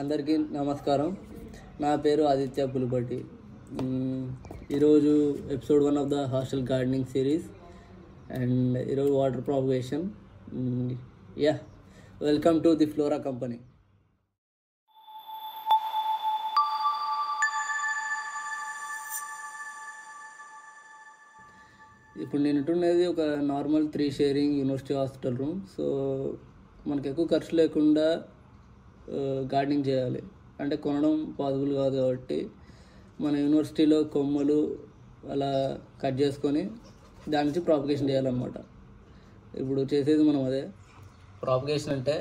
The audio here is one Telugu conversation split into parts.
అందరికీ నమస్కారం. నా పేరు ఆదిత్య పులిపట్టి. ఈరోజు episode 1 of the hostel gardening series and ఈరోజు water propagation. Welcome to the Flora Company. ఇప్పుడు నేను ఉంటున్నది ఒక normal 3 sharing university hostel room. So మనకు ఎక్కువ ఖర్చు లేకుండా గార్డెనింగ్ చేయాలి అంటే కొనడం పాసిబుల్ కాదు. కాబట్టి మన యూనివర్సిటీలో కొమ్మలు అలా కట్ చేసుకొని దాని నుంచి ప్రాపగేషన్ చేయాలన్నమాట. ఇప్పుడు చేసేది మనం అదే. ప్రాపగేషన్ అంటే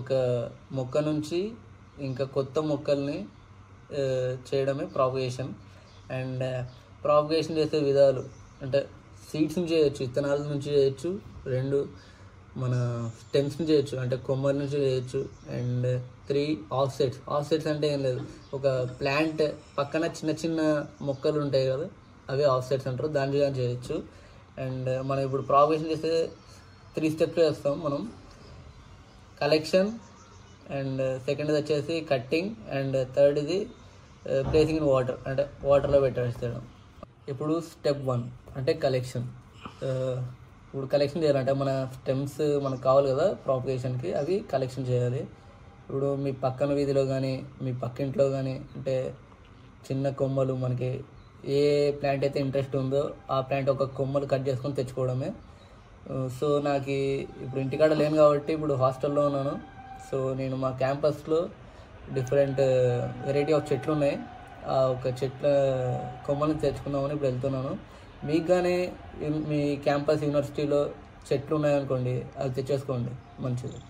ఒక మొక్క నుంచి ఇంకా కొత్త మొక్కల్ని చేయడమే ప్రాపగేషన్. అండ్ ప్రాపగేషన్ చేసే విధాలు అంటే సీడ్స్ నుంచి చేయొచ్చు, విత్తనాల నుంచి చేయొచ్చు, మన స్టెమ్స్ నుంచి చేయొచ్చు అంటే కొమ్మల నుంచి చేయొచ్చు. అండ్ 3 ఆఫ్సెట్స్ అంటే ఏం లేదు, ఒక ప్లాంట్ పక్కన చిన్న చిన్న మొక్కలు ఉంటాయి కదా, అవే ఆఫ్సెట్స్ అంటారు, దాని కానీ చేయొచ్చు. అండ్ మనం ఇప్పుడు ప్రాపగేషన్ చేస్తే 3 స్టెప్స్ చేస్తాం మనం. కలెక్షన్, అండ్ సెకండ్ వచ్చేసి కట్టింగ్, అండ్ థర్డ్ ఇది ప్లేసింగ్ ఇన్ వాటర్ అంటే వాటర్లో పెట్టేస్తాడు. ఇప్పుడు స్టెప్ 1 అంటే కలెక్షన్. ఇప్పుడు కలెక్షన్ చేయాలంటే మన స్టెమ్స్ మనకు కావాలి కదా ప్రాపగేషన్కి, అవి కలెక్షన్ చేయాలి. ఇప్పుడు మీ పక్కన వీధిలో కానీ మీ పక్కింట్లో కానీ అంటే చిన్న కొమ్మలు మనకి ఏ ప్లాంట్ అయితే ఇంట్రెస్ట్ ఉందో ఆ ప్లాంట్ ఒక కొమ్మలు కట్ చేసుకొని తెచ్చుకోవడమే. సో నాకు ఇప్పుడు ఇంటికాడ లేను కాబట్టి ఇప్పుడు హాస్టల్లో ఉన్నాను. సో నేను మా క్యాంపస్లో డిఫరెంట్ వెరైటీ ఆఫ్ చెట్లు ఉన్నాయి, ఆ ఒక చెట్ల కొమ్మల్ని తెచ్చుకుందామని ఇప్పుడు వెళ్తున్నాను. మీకు కానీ మీ క్యాంపస్ యూనివర్సిటీలో చెట్లు ఉన్నాయనుకోండి, అవి తెచ్చేసుకోండి, మంచిది.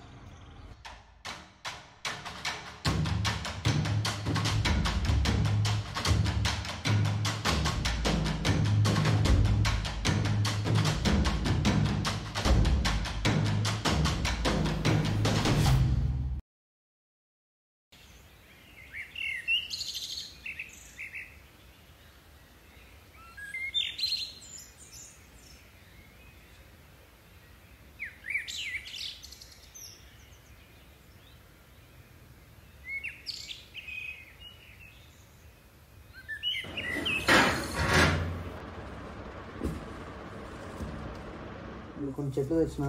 కొన్ని చెట్లు తెచ్చిన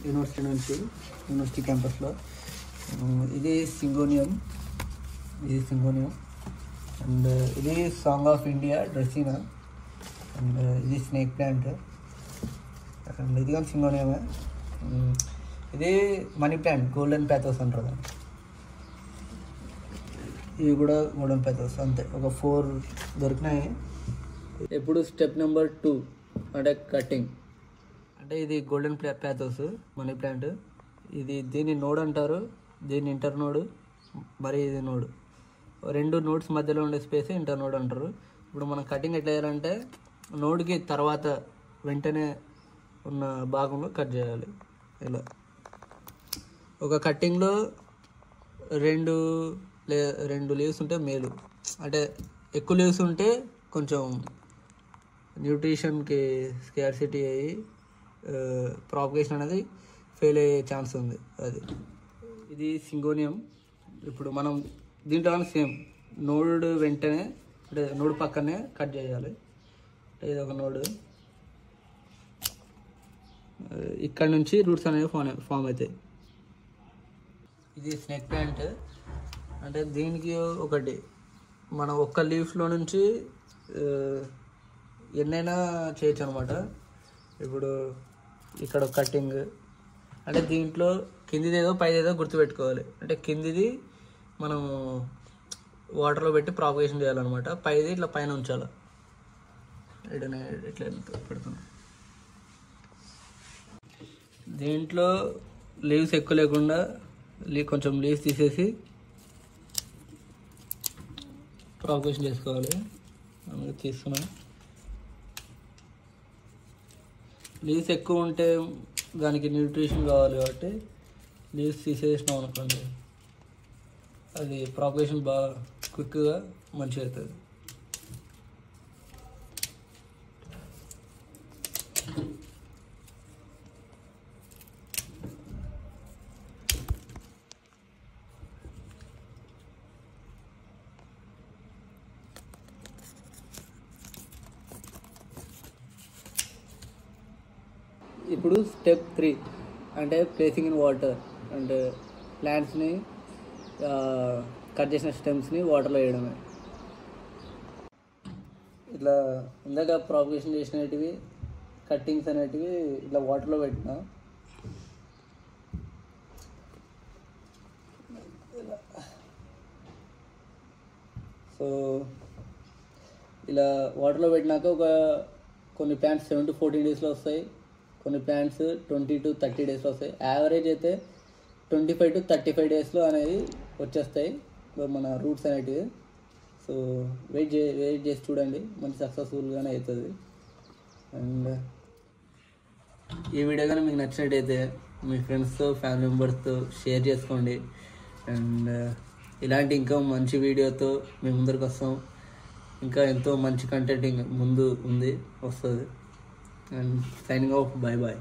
యూనివర్సిటీ క్యాంపస్లో. ఇది సింగోనియం, అండ్ ఇది సాంగ్ ఆఫ్ ఇండియా డ్రెస్సినా, అండ్ ఇది స్నేక్ ప్లాంట్, అండ్ ఇది కానీ సింగోనియమే. ఇది మనీ ప్లాంట్, గోల్డెన్ ప్యాథోస్ అంటారు. ఇవి కూడా గోల్డెన్ ప్యాథోస్. అంతే, ఒక 4 దొరికినాయి. ఇప్పుడు స్టెప్ నెంబర్ 2 అంటే కటింగ్. అంటే ఇది గోల్డెన్ ప్యాథోస్ మనీ ప్లాంట్. దీన్ని నోడ్ అంటారు, దీన్ని ఇంటర్ నోడ్, మరి ఇది నోడ్. 2 నోడ్స్ మధ్యలో ఉండే స్పేస్ ఇంటర్ నోడ్ అంటారు. ఇప్పుడు మనం కటింగ్ ఎట్లా చేయాలంటే నోడ్కి తర్వాత వెంటనే ఉన్న భాగంలో కట్ చేయాలి. ఇలా ఒక కట్టింగ్లో 2 లీవ్స్ ఉంటే మేలు. అంటే ఎక్కువ లీవ్స్ ఉంటే కొంచెం న్యూట్రిషన్కి స్కార్సిటీ అయ్యి ప్రాపగేషన్ అనేది ఫెయిల్ అయ్యే ఛాన్స్ ఉంది. ఇది సింగోనియం. ఇప్పుడు మనం దీంట్లో సేమ్ నోడ్ వెంటనే అంటే నోడ్ పక్కనే కట్ చేయాలి. ఇది ఒక నోడ్, ఇక్కడ నుంచి రూట్స్ అనేవి ఫామ్ అవుతాయి. ఇది స్నేక్ ప్లాంట్. అంటే దీనికి ఒకటి మనం ఒక్క లీఫ్లో నుంచి ఎన్నైనా చేయొచ్చు అనమాట. ఇప్పుడు ఇక్కడ కటింగ్ అంటే దీంట్లో కిందిదేదో పైదేదో గుర్తుపెట్టుకోవాలి. అంటే కిందిది మనం వాటర్లో పెట్టి ప్రాపగేషన్ చేయాలన్నమాట, పైది ఇట్లా పైన ఉంచాలి. ఇట్లా పెడుతున్నాం. దీంట్లో లీవ్స్ ఎక్కువ లేకుండా కొంచెం లీవ్స్ తీసేసి ప్రాపగేషన్ చేసుకోవాలి. అందుకే తీస్తున్నాం. లీవ్స్ ఎక్కువ ఉంటే దానికి న్యూట్రిషన్ కావాలి కాబట్టి లీవ్స్ తీసేసినాం అనుకోండి, అది ప్రాపగేషన్ బాగా క్విక్గా మంచిగా అవుతుంది. ఇప్పుడు స్టెప్ 3 అంటే ప్లేసింగ్ ఇన్ వాటర్. అంటే ప్లాంట్స్ని కట్ చేసిన స్టెమ్స్ని వాటర్లో వేయడమే. ఇట్లా ఇందాక ప్రాపగేషన్ చేసినవి కట్టింగ్స్ అనేటివి ఇట్లా వాటర్లో పెట్టిన. సో ఇలా వాటర్లో పెట్టినాక కొన్ని ప్లాంట్స్ 7 to 14 డేస్లో వస్తాయి, కొన్ని ప్లాంట్స్ 20 to 30 డేస్లో వస్తాయి. యావరేజ్ అయితే 25 to 35 డేస్లో అనేది వచ్చేస్తాయి మన రూట్స్ అనేటివి. సో వెయిట్ చేసి చూడండి, మంచి సక్సెస్ఫుల్గానే అవుతుంది. అండ్ ఈ వీడియో కానీ మీకు నచ్చినట్టయితే మీ ఫ్రెండ్స్తో ఫ్యామిలీ మెంబర్స్తో షేర్ చేసుకోండి. అండ్ ఇలాంటి ఇంకా మంచి వీడియోతో మేము ముందరికి వస్తాం. ఇంకా ఎంతో మంచి కంటెంట్ ముందు వస్తుంది. And signing off, bye bye.